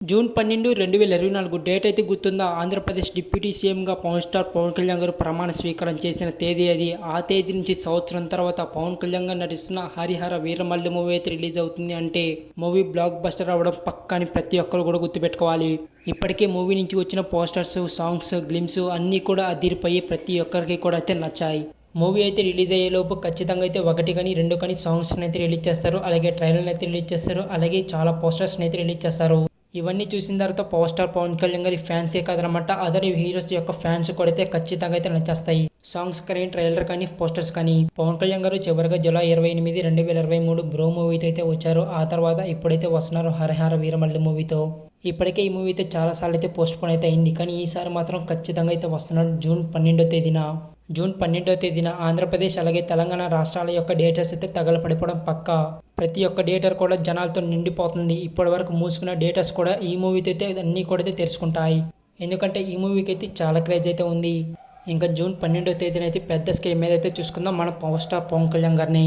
June 12, 2024 date అయితే గుర్తుందా? Andhra Pradesh deputy సీఎంగా పవన్ స్టార్ పవన్ కళ్యాణ్ గారు ప్రమాణ స్వీకారం చేసిన తేదీ అది. ఆ తేదీ నుంచి సంవత్సరం తర్వాత పవన్ కళ్యాణ్ గారు నటిస్తున్న హరిహర వీరమల్లి మూవీ అయితే రిలీజ్ అవుతుంది అంటే మూవీ బ్లాక్ బస్టర్ అవ్వడం పక్కా అని ప్రతి ఒక్కరు కూడా గుర్తుపెట్టుకోవాలి. ఇప్పటికే మూవీ నుంచి వచ్చిన పోస్టర్స్, సాంగ్స్, గ్లిమ్స్ అన్నీ కూడా అదిరిపోయి ప్రతి ఒక్కరికి కూడా అయితే నచ్చాయి. మూవీ అయితే రిలీజ్ అయ్యేలోపు ఖచ్చితంగా అయితే 1 కానీ 2 కానీ సాంగ్స్ని అయితే రిలీజ్ చేస్తారు. అలాగే ట్రైలర్ని అయితే రిలీజ్ చేస్తారు. అలాగే చాలా పోస్టర్స్ని అయితే రిలీజ్ చేస్తారు. ఇవన్నీ చూసిన తర్వాత పవర్ స్టార్ పవన్ కళ్యాణ్ గారి ఫ్యాన్స్కే కాదనమాట, అదర్ హీరోస్ యొక్క ఫ్యాన్స్ కూడా అయితే ఖచ్చితంగా అయితే నచ్చేస్తాయి. సాంగ్స్ కానీ, ట్రైలర్ కానీ, పోస్టర్స్ కానీ. పవన్ కళ్యాణ్ గారు చివరిగా జూలై 28, 2023 బ్రో మూవీతో అయితే వచ్చారు. ఆ తర్వాత ఇప్పుడైతే వస్తున్నారు హరిహర వీరమల్లి మూవీతో. ఇప్పటికే ఈ మూవీ అయితే చాలాసార్లు అయితే పోస్ట్ పోన్ అయితే అయింది. కానీ ఈసారి మాత్రం ఖచ్చితంగా అయితే వస్తున్నాడు జూన్ 12వ తేదీన. జూన్ 12వ తేదీన ఆంధ్రప్రదేశ్ అలాగే తెలంగాణ రాష్ట్రాల యొక్క డేటర్స్ అయితే తగలపడిపోవడం పక్కా. ప్రతి ఒక్క థియేటర్ కూడా జనాలతో నిండిపోతుంది. ఇప్పటి వరకు మూసుకున్న థియేటర్స్ కూడా ఈ మూవీతో అయితే అన్నీ కూడా అయితే తెరుచుకుంటాయి. ఎందుకంటే ఈ మూవీకి అయితే చాలా క్రేజ్ అయితే ఉంది. ఇంకా జూన్ 12వ తేదీన అయితే పెద్ద స్క్రీన్ మీద అయితే చూసుకుందాం మన పవర్ స్టార్ పవన్ కళ్యాణ్ గారిని.